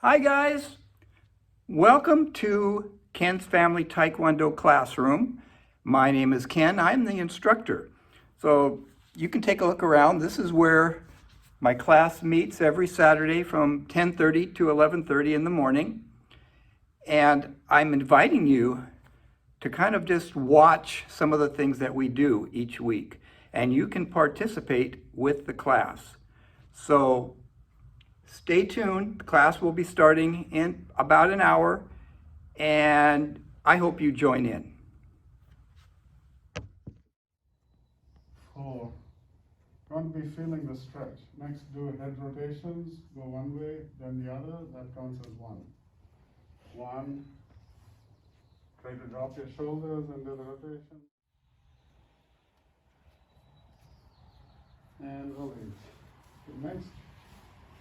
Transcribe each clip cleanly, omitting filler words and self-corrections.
Hi guys, welcome to Ken's Family Taekwondo Classroom. My name is Ken, I'm the instructor. So you can take a look around. This is where my class meets every Saturday from 10:30 to 11:30 in the morning. And I'm inviting you to kind of just watch some of the things that we do each week. And you can participate with the class. So stay tuned. The class will be starting in about an hour, and I hope you join in. 4. Don't be feeling the stretch. Next, do head rotations. Go one way, then the other. That counts as 1. 1. Try to drop your shoulders and do the rotation. And release. Next,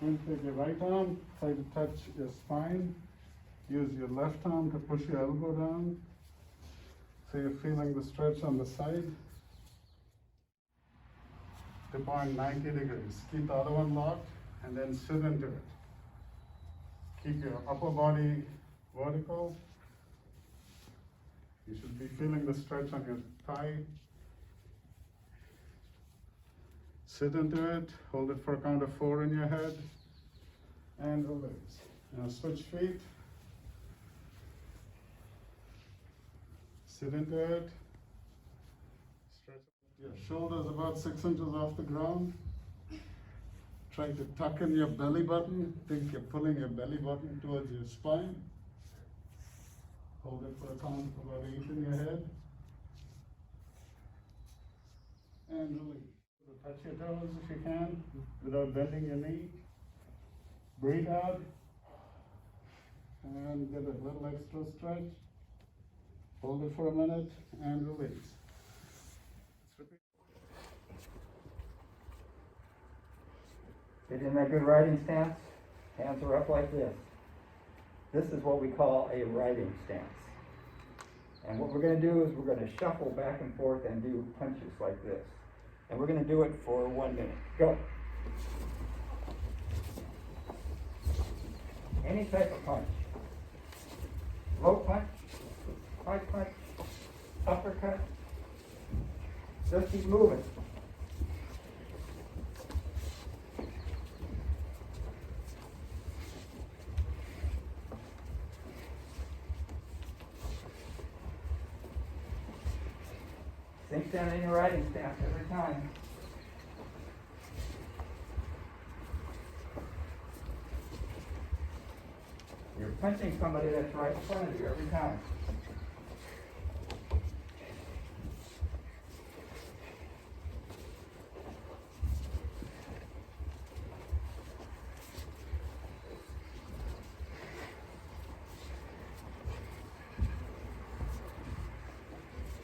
going to take your right arm, try to touch your spine. Use your left arm to push your elbow down. So you're feeling the stretch on the side. To point 90 degrees. Keep the other one locked and then sit into it. Keep your upper body vertical. You should be feeling the stretch on your thigh. Sit into it, hold it for a count of 4 in your head, and release. Now switch feet. Sit into it. Stretch your shoulders about 6 inches off the ground. Try to tuck in your belly button. Think you're pulling your belly button towards your spine. Hold it for a count of about 8 in your head. And release. Touch your toes if you can, without bending your knee. Breathe out. And get a little extra stretch. Hold it for a minute and release. Get in that good riding stance. Hands are up like this. This is what we call a riding stance. And what we're going to do is we're going to shuffle back and forth and do punches like this. And we're going to do it for 1 minute. Go. Any type of punch. Low punch, high punch, uppercut. Just keep moving. Sink down in your riding stance every time. You're punching somebody that's right in front of you every time.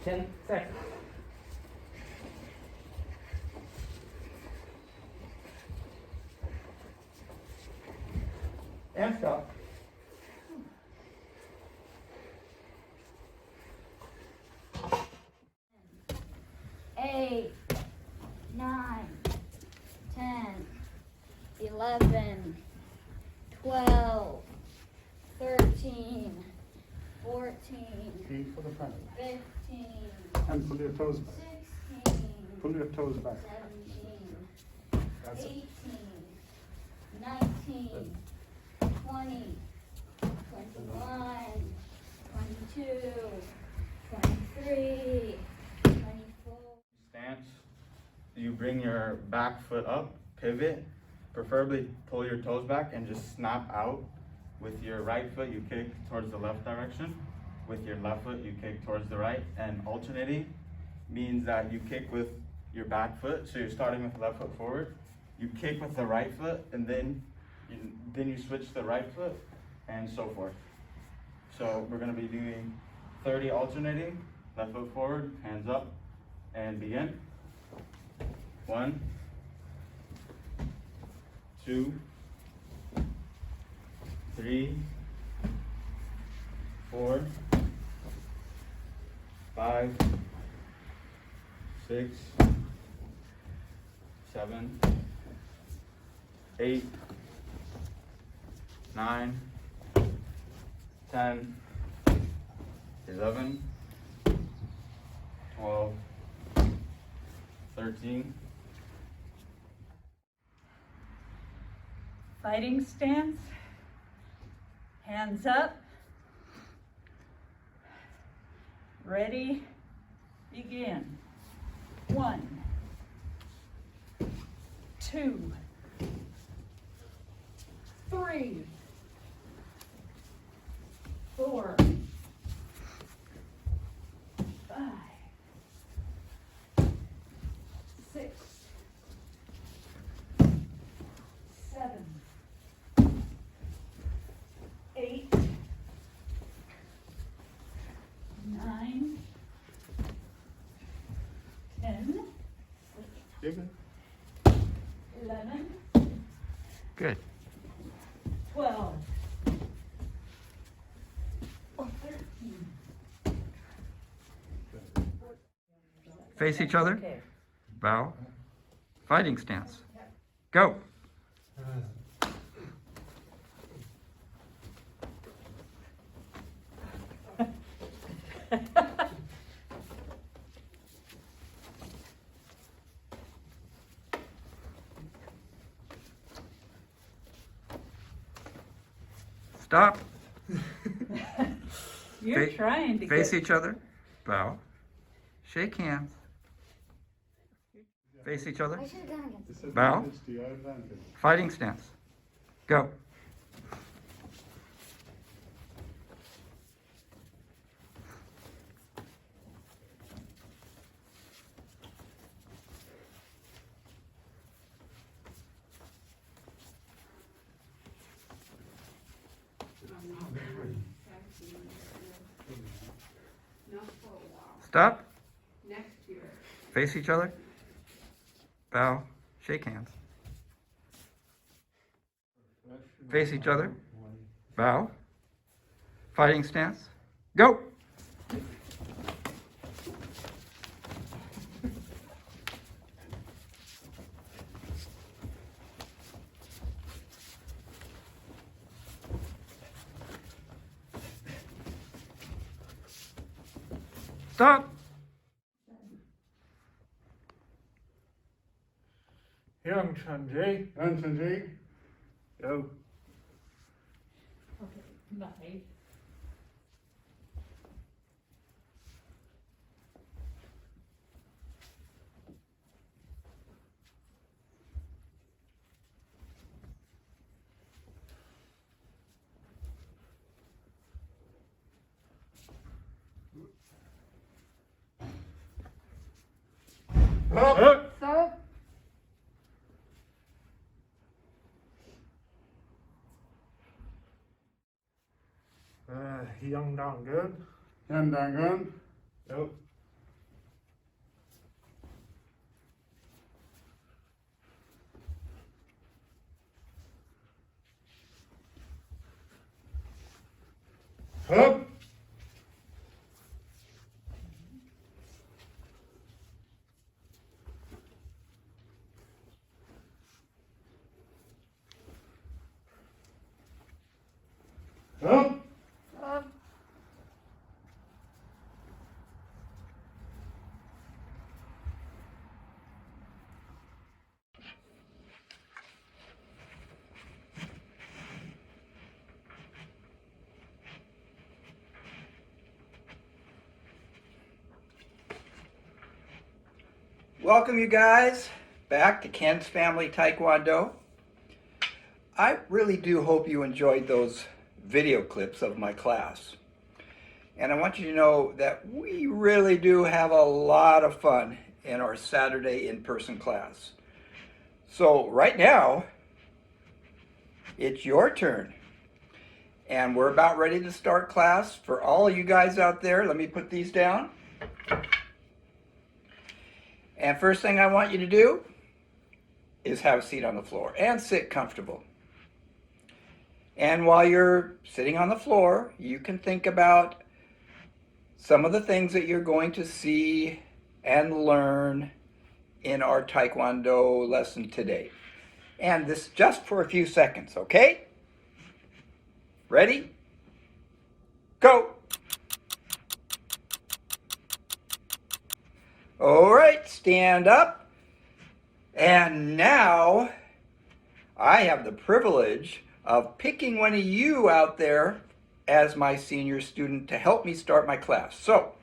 Ten seconds. And stop. Eight, 9, 10, 11, 12, 13, 14, Feet for the front. 15, And pull your toes back. 16, Pull your toes back. 17, That's it. 18, 19, 20, 21, 22, 23, 24. Stance, you bring your back foot up, pivot, preferably pull your toes back and just snap out. With your right foot, you kick towards the left direction. With your left foot, you kick towards the right. And alternating means that you kick with your back foot, so you're starting with the left foot forward. You kick with the right foot, and then you switch the right foot, and so forth. So we're gonna be doing 30 alternating, left foot forward, hands up, and begin. 1, 2, 3, 4, 5, 6, 7, 8, 9, 10, 11, 12, 13. Fighting stance, hands up, ready, begin. 1, 2, 3, 4, 5, 6, 7, 8, 9, 10, You're good. 11, Good. 12, 13. Face each other. Okay. Bow. Fighting stance. Go. Stop. You're Fa- trying to Face get each other. Bow. Shake hands. Face each other. I should have done it. Bow. It's to your advantage. Fighting stance. Go. Stop. Face each other. Bow. Shake hands. Face each other. Bow. Fighting stance. Go. Stop. Young Sanjay, And Sanjay, go. Okay, bye. Up. Stop. Young down good. Yan Dangan, Go. up, up, Stop. Welcome, you guys, back to Ken's Family Taekwondo. I really do hope you enjoyed those video clips of my class. And I want you to know that we really do have a lot of fun in our Saturday in-person class. So right now, it's your turn. And we're about ready to start class. For all you guys out there, let me put these down. And first thing I want you to do is have a seat on the floor and sit comfortable. And while you're sitting on the floor, you can think about some of the things that you're going to see and learn in our Taekwondo lesson today. And this just for a few seconds, okay? Ready? Go! All right, stand up. And now I have the privilege of picking one of you out there as my senior student to help me start my class. So,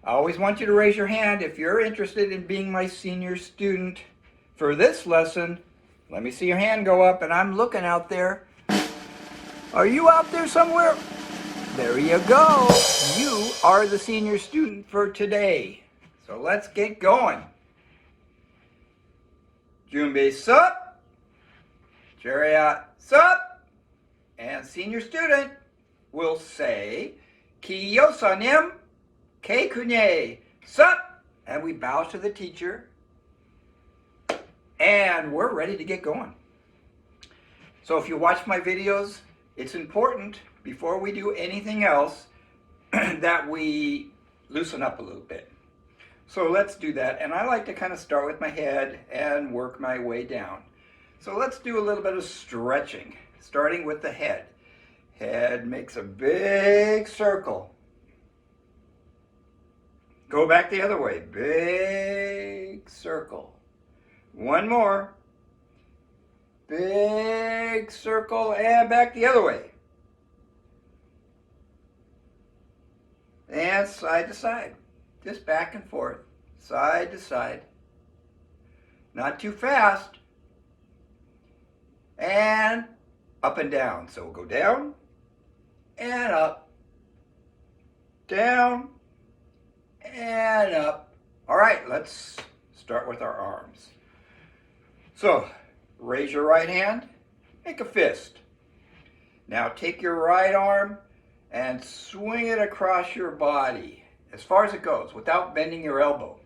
I always want you to raise your hand if you're interested in being my senior student for this lesson. Let me see your hand go up, and I'm looking out there. Are you out there somewhere? There you go. You are the senior student for today. So let's get going. Junbei sup, Chariot sup, and senior student will say Kiyosanim Keikunye sup, and we bow to the teacher, and we're ready to get going. So if you watch my videos, it's important before we do anything else that we loosen up a little bit. So let's do that, and I like to kind of start with my head and work my way down. So let's do a little bit of stretching, starting with the head. Head makes a big circle. Go back the other way, big circle. One more. Big circle, and back the other way. And side to side. Just back and forth, side to side. Not too fast. And up and down. So we'll go down and up. Down and up. All right, let's start with our arms. So, raise your right hand, make a fist. Now take your right arm and swing it across your body as far as it goes without bending your elbow.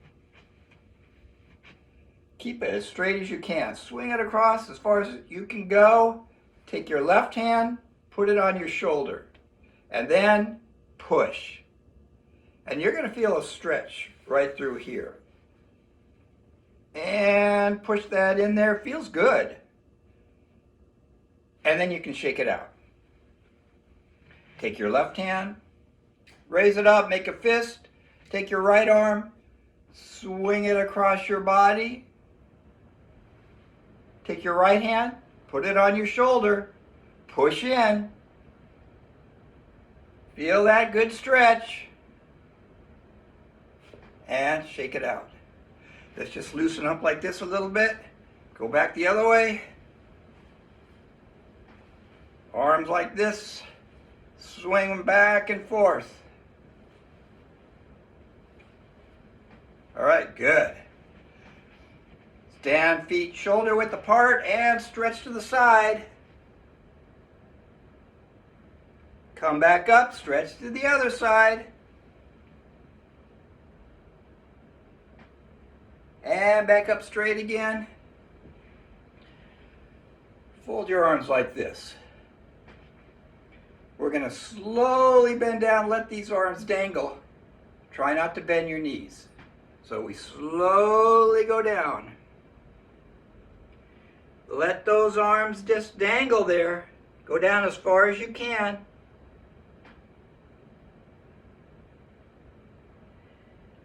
Keep it as straight as you can. Swing it across as far as you can go. Take your left hand, put it on your shoulder, and then push. And you're going to feel a stretch right through here. And push that in there. Feels good. And then you can shake it out. Take your left hand, raise it up, make a fist. Take your right arm, swing it across your body. Take your right hand, put it on your shoulder, push in. Feel that good stretch. And shake it out. Let's just loosen up like this a little bit. Go back the other way. Arms like this. Swing them back and forth. All right, good. Stand feet shoulder width apart and stretch to the side. Come back up, stretch to the other side. And back up straight again. Fold your arms like this. We're going to slowly bend down, let these arms dangle. Try not to bend your knees. So we slowly go down. Let those arms just dangle there. Go down as far as you can.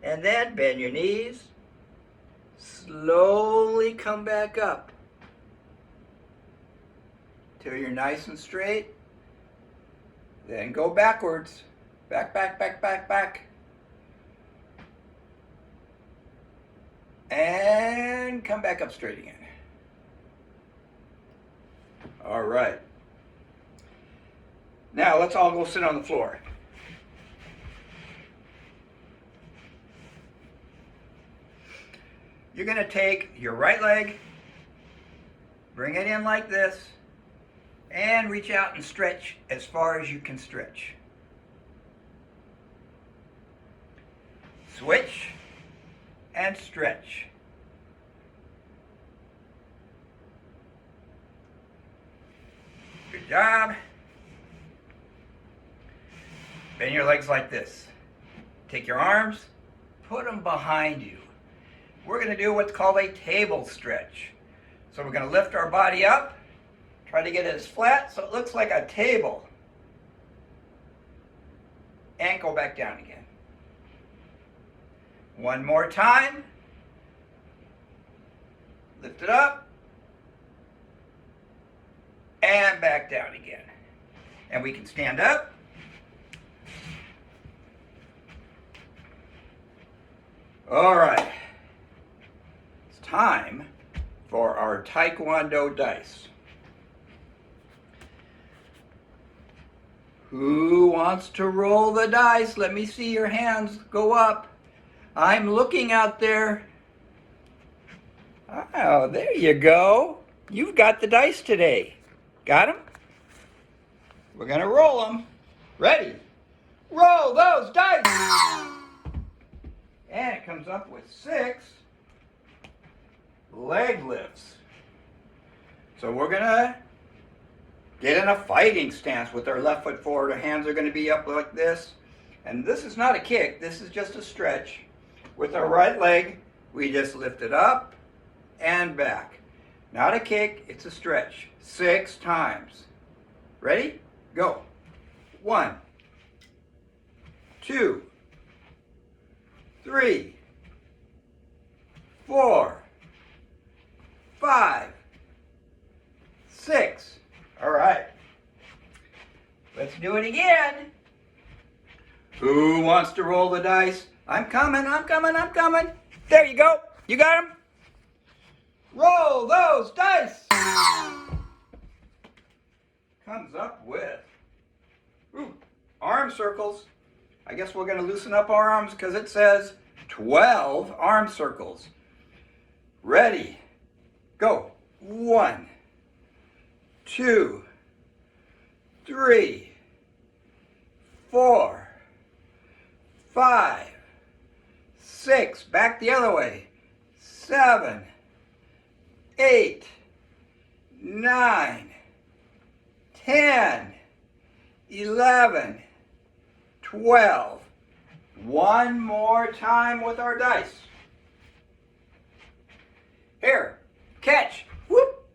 And then bend your knees. Slowly come back up till you're nice and straight. Then go backwards. Back, back, back, back, back. And come back up straight again. All right. Now let's all go sit on the floor. You're going to take your right leg, bring it in like this, and reach out and stretch as far as you can stretch. Switch and stretch. Good job. Bend your legs like this. Take your arms, put them behind you. We're going to do what's called a table stretch. So we're going to lift our body up, Try to get it as flat so it looks like a table. And go back down again. One more time. Lift it up. And back down again. And we can stand up. All right. It's time for our Tae Kwon Do dice. Who wants to roll the dice? Let me see your hands go up. I'm looking out there. Oh, there you go. You've got the dice today. Got them? We're going to roll them. Ready? Roll those dice! And it comes up with 6 leg lifts. So we're going to get in a fighting stance with our left foot forward. Our hands are going to be up like this. And this is not a kick. This is just a stretch. With our right leg, we just lift it up and back. Not a kick, it's a stretch. 6 times. Ready? Go. 1, 2, 3, 4, 5, 6. All right. Let's do it again. Who wants to roll the dice? I'm coming, I'm coming, I'm coming. There you go. You got them? Roll those dice. Comes up with arm circles. I guess we're going to loosen up our arms because it says 12 arm circles. Ready? Go. 1, 2, 3, 4, 5, 6. Back the other way. 7, 8, 9, 10, 11, 12. One more time with our dice. Here, catch. Whoop.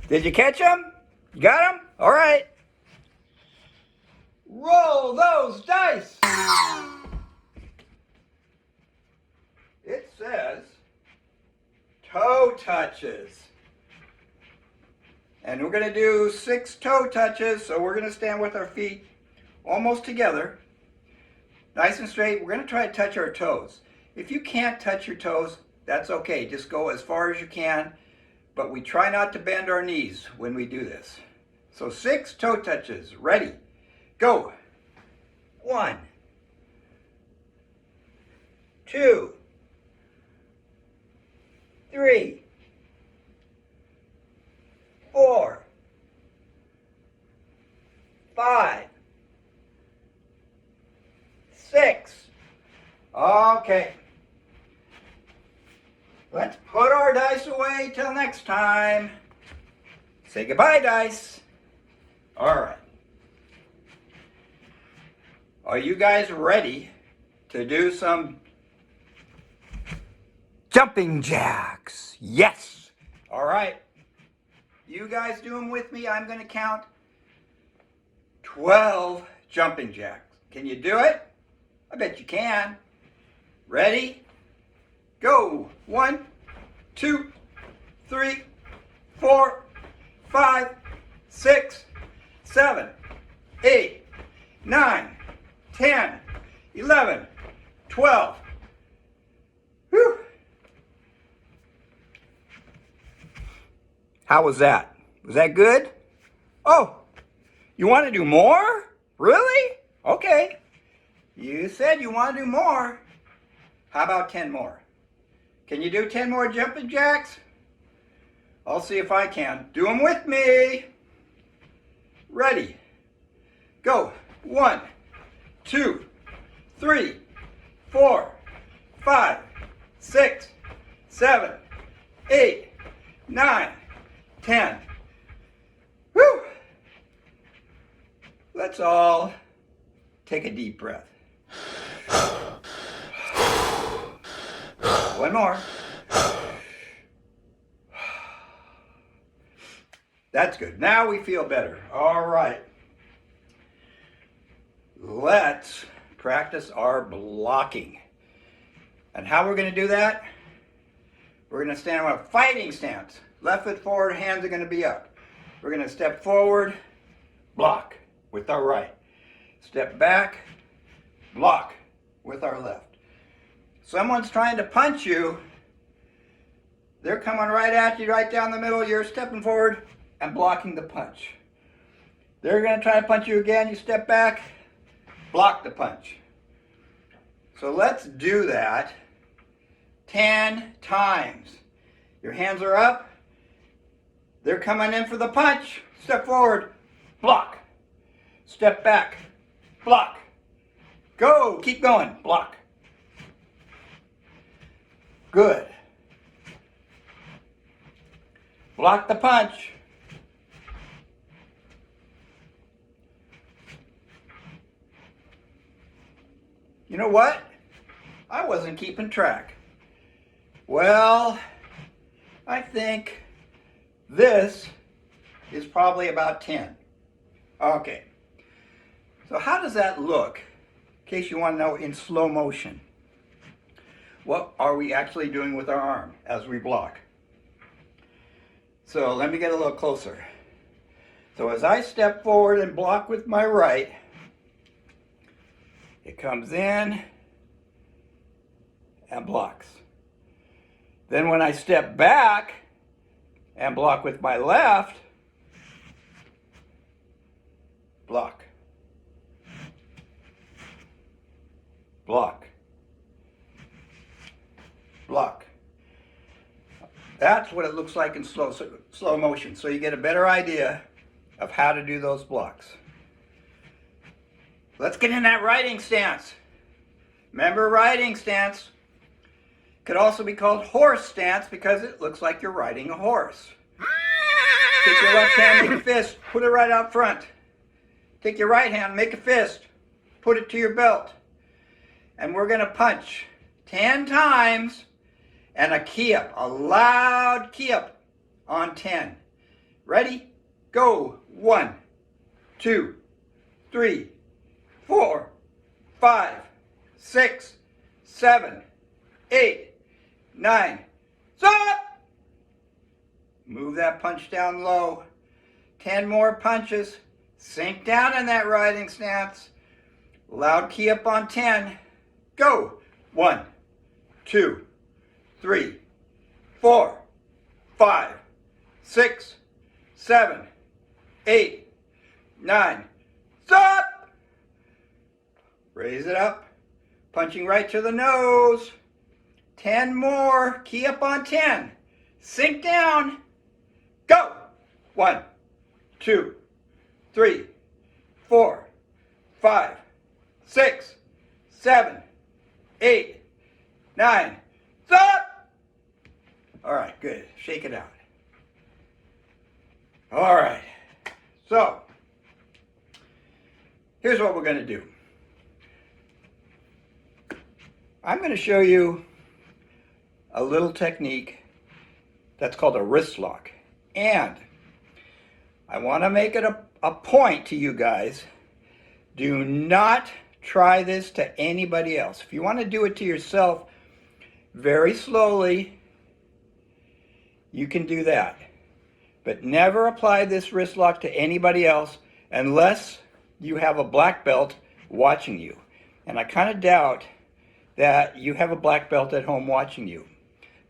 Did you catch them? You got them? All right. Roll those dice. It says toe touches. And we're going to do 6 toe touches, so we're going to stand with our feet almost together, nice and straight. We're going to try to touch our toes. If you can't touch your toes, that's okay. Just go as far as you can, but we try not to bend our knees when we do this. So 6 toe touches. Ready? Go. 1, 2, 3, 4, 5, 6. Okay. Let's put our dice away till next time. Say goodbye, dice. All right. Are you guys ready to do some jumping jacks? Yes. All right. You guys do them with me. I'm going to count 12 jumping jacks. Can you do it? I bet you can. Ready? Go. 1, 2, 3, 4, 5, 6, 7, 8, 9, 10, 11, 12. Whew. How was that? Was that good? Oh, you want to do more? Really? Okay. You said you want to do more. How about 10 more? Can you do 10 more jumping jacks? I'll see if I can. Do them with me. Ready. Go. 1, 2, 3, 4, 5, 6, 7, 8, 9, 10. Whew. Let's all take a deep breath. One more. That's good. Now we feel better. All right. Let's practice our blocking. And how we're going to do that? We're going to stand on a fighting stance. Left foot forward, hands are going to be up. We're going to step forward, block with our right. Step back, block with our left. Someone's trying to punch you. They're coming right at you, right down the middle. You're stepping forward and blocking the punch. They're going to try to punch you again. You step back, block the punch. So let's do that 10 times. Your hands are up. They're coming in for the punch. Step forward, block. Step back, block. Go, keep going, block. Good. Block the punch. You know what? I wasn't keeping track. Well, I think this is probably about 10. Okay. So how does that look? In case you want to know in slow motion. What are we actually doing with our arm as we block? So let me get a little closer. So as I step forward and block with my right, it comes in and blocks. Then when I step back and block with my left, block, block, block. That's what it looks like in slow motion. So you get a better idea of how to do those blocks. Let's get in that riding stance. Remember, riding stance could also be called horse stance because it looks like you're riding a horse. Take your left hand, make a fist, put it right out front. Take your right hand, make a fist, put it to your belt. And we're going to punch 10 times and a key up, a loud key up on 10. Ready? Go. 1, 2, 3, 4, 5, 6, 7, 8, 9. Stop! Move that punch down low. 10 more punches. Sink down in that riding stance. Loud key up on 10. Go. 1, 2, 3, 4, 5, 6, 7, 8, 9. Stop! Raise it up. Punching right to the nose. 10 more. Key up on 10. Sink down. Go. 1, 2, 3, 4, 5, 6, 7, 8, 9. Stop! All right, good. Shake it out. All right. So, here's what we're going to do. I'm going to show you a little technique that's called a wrist lock. And I want to make it a point to you guys. Do not try this to anybody else. If you want to do it to yourself very slowly, you can do that. But never apply this wrist lock to anybody else unless you have a black belt watching you. And I kind of doubt that you have a black belt at home watching you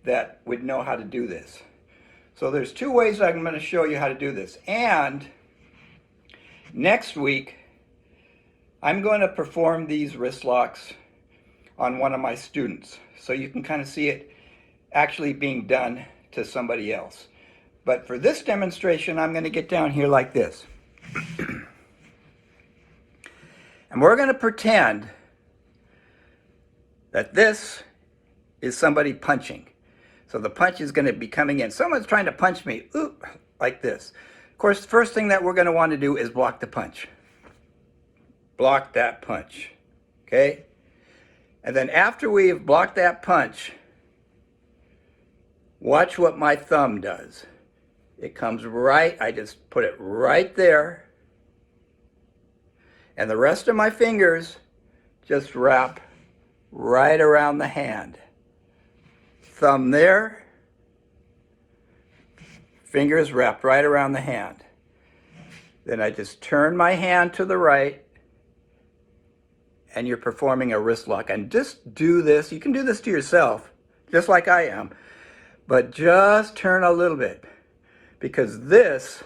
that would know how to do this. So there's 2 ways I'm going to show you how to do this. And next week, I'm going to perform these wrist locks on one of my students. So you can kind of see it actually being done to somebody else. But for this demonstration, I'm going to get down here like this. And we're going to pretend that this is somebody punching. So the punch is going to be coming in. Someone's trying to punch me, ooh, like this. Of course, the first thing that we're going to want to do is block the punch. Block that punch, okay? And then after we've blocked that punch, watch what my thumb does. It comes right, I just put it right there. And the rest of my fingers just wrap right around the hand. Thumb there, fingers wrapped right around the hand. Then I just turn my hand to the right, and you're performing a wrist lock. And just do this, you can do this to yourself, just like I am, but just turn a little bit, because this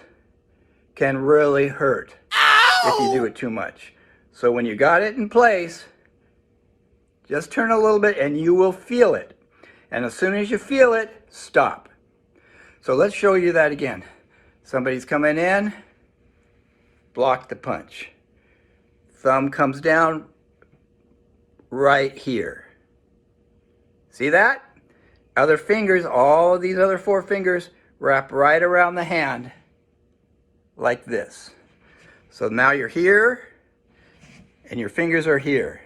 can really hurt if you do it too much. So when you got it in place, just turn a little bit and you will feel it. And as soon as you feel it, stop. So let's show you that again. Somebody's coming in, block the punch. Thumb comes down right here. See that? Other fingers, all of these other 4 fingers wrap right around the hand like this. So now you're here and your fingers are here.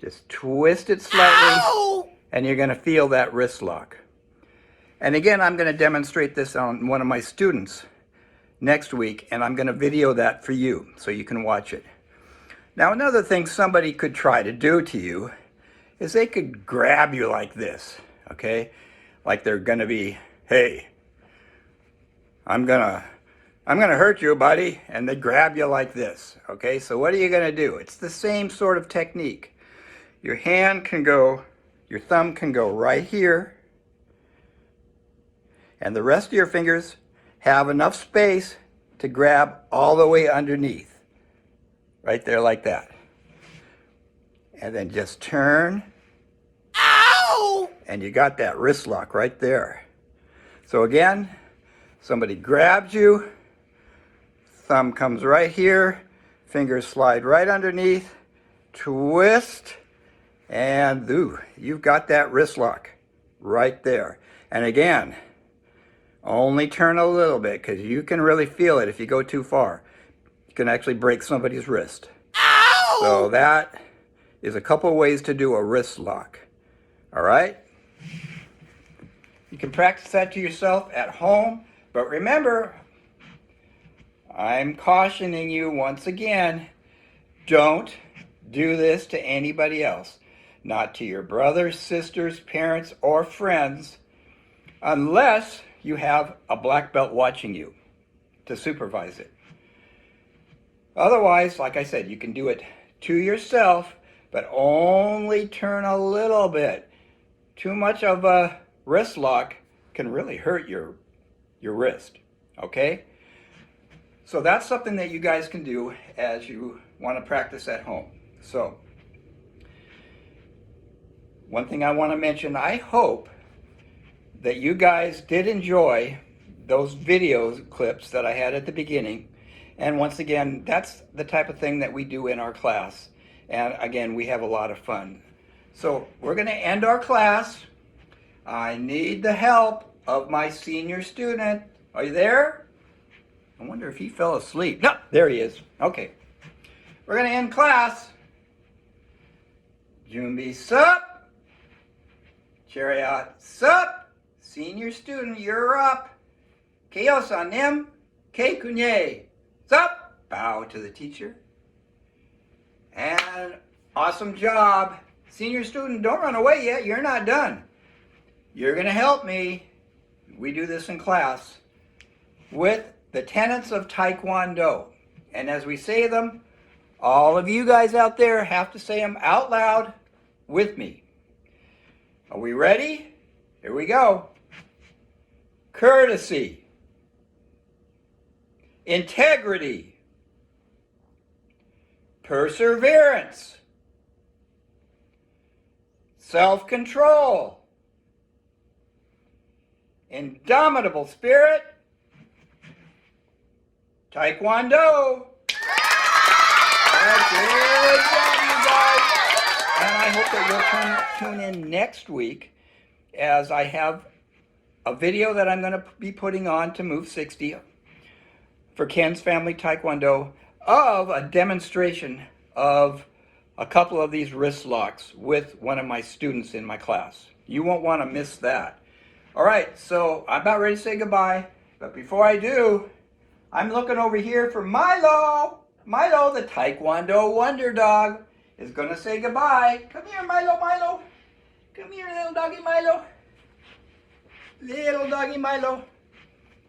Just twist it slightly and you're going to feel that wrist lock. And again, I'm going to demonstrate this on one of my students next week, and I'm going to video that for you so you can watch it. Now, another thing somebody could try to do to you is they could grab you like this, okay? Like they're going to be, hey, I'm gonna hurt you, buddy, and they grab you like this, okay? So what are you going to do? It's the same sort of technique. Your hand can go, your thumb can go right here, and the rest of your fingers have enough space to grab all the way underneath. Right there like that. And then just turn. Ow! And you got that wrist lock right there. So again, somebody grabs you, thumb comes right here, fingers slide right underneath, twist, and you've got that wrist lock right there. And again, only turn a little bit, because you can really feel it if you go too far. You can actually break somebody's wrist. Ow! So that is a couple ways to do a wrist lock. All right? You can practice that to yourself at home, but remember, I'm cautioning you once again, don't do this to anybody else. Not to your brothers, sisters, parents, or friends, unless you have a black belt watching you to supervise it. Otherwise, like I said, you can do it to yourself, but only turn a little bit. Too much of a wrist lock can really hurt your wrist, okay? So that's something that you guys can do as you want to practice at home. So, one thing I want to mention, I hope that you guys did enjoy those video clips that I had at the beginning. And once again, that's the type of thing that we do in our class. And again, we have a lot of fun. So we're going to end our class. I need the help of my senior student. Are you there? I wonder if he fell asleep. No, there he is. Okay. We're going to end class. Junbi sup. Chariot sup. Senior student, you're up. Keosa nim. Ke kunye. Sup. Bow to the teacher. And awesome job. Senior student, don't run away yet. You're not done. You're going to help me. We do this in class with the tenets of Tae Kwon Do. And as we say them, all of you guys out there have to say them out loud with me. Are we ready? Here we go. Courtesy, integrity, perseverance, self-control, indomitable spirit, Tae Kwon Do. Good job, you guys. And I hope that you'll tune in next week as I have a video that I'm going to be putting on to Move 60 for Ken's Family Taekwondo of a demonstration of a couple of these wrist locks with one of my students in my class. You won't want to miss that. All right, so I'm about ready to say goodbye. But before I do, I'm looking over here for Milo. Milo, the Taekwondo Wonder Dog, is going to say goodbye. Come here, Milo, Milo. Come here, little doggy Milo. Little doggy Milo.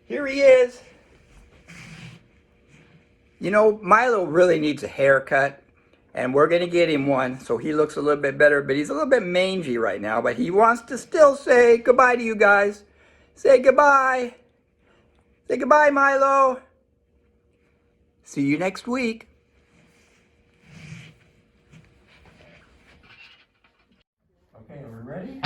Here he is. You know, Milo really needs a haircut, and we're going to get him one so he looks a little bit better, but he's a little bit mangy right now, but he wants to still say goodbye to you guys. Say goodbye. Say goodbye, Milo. See you next week. Okay, are we ready?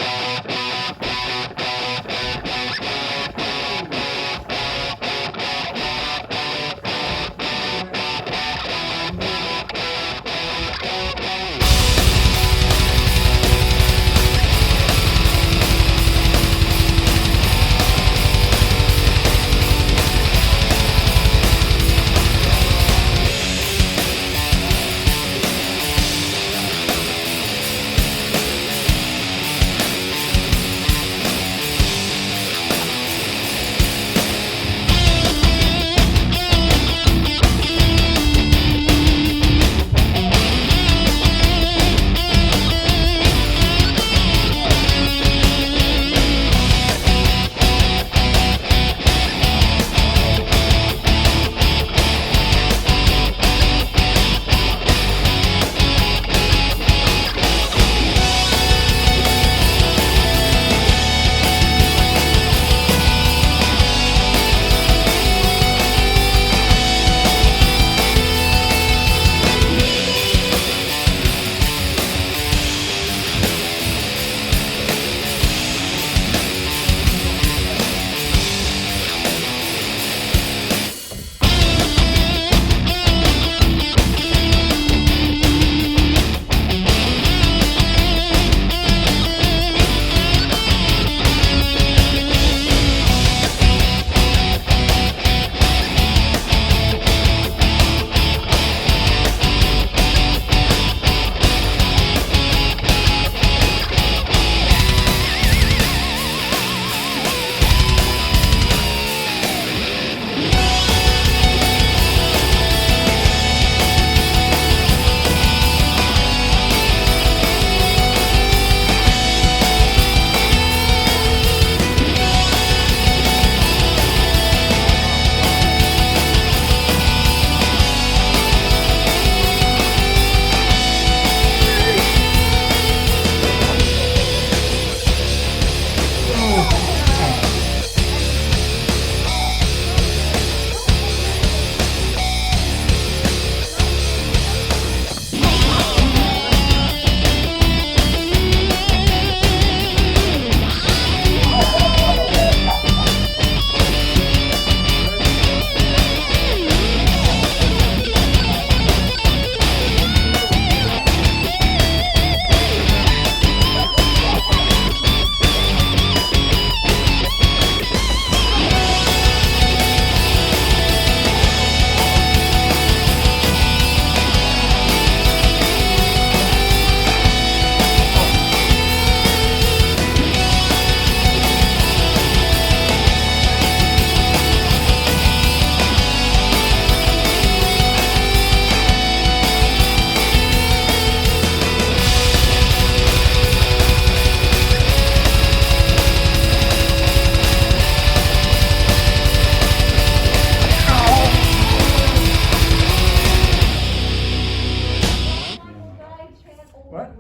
What?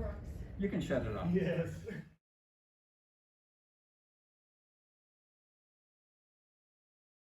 You can shut it off. Yes.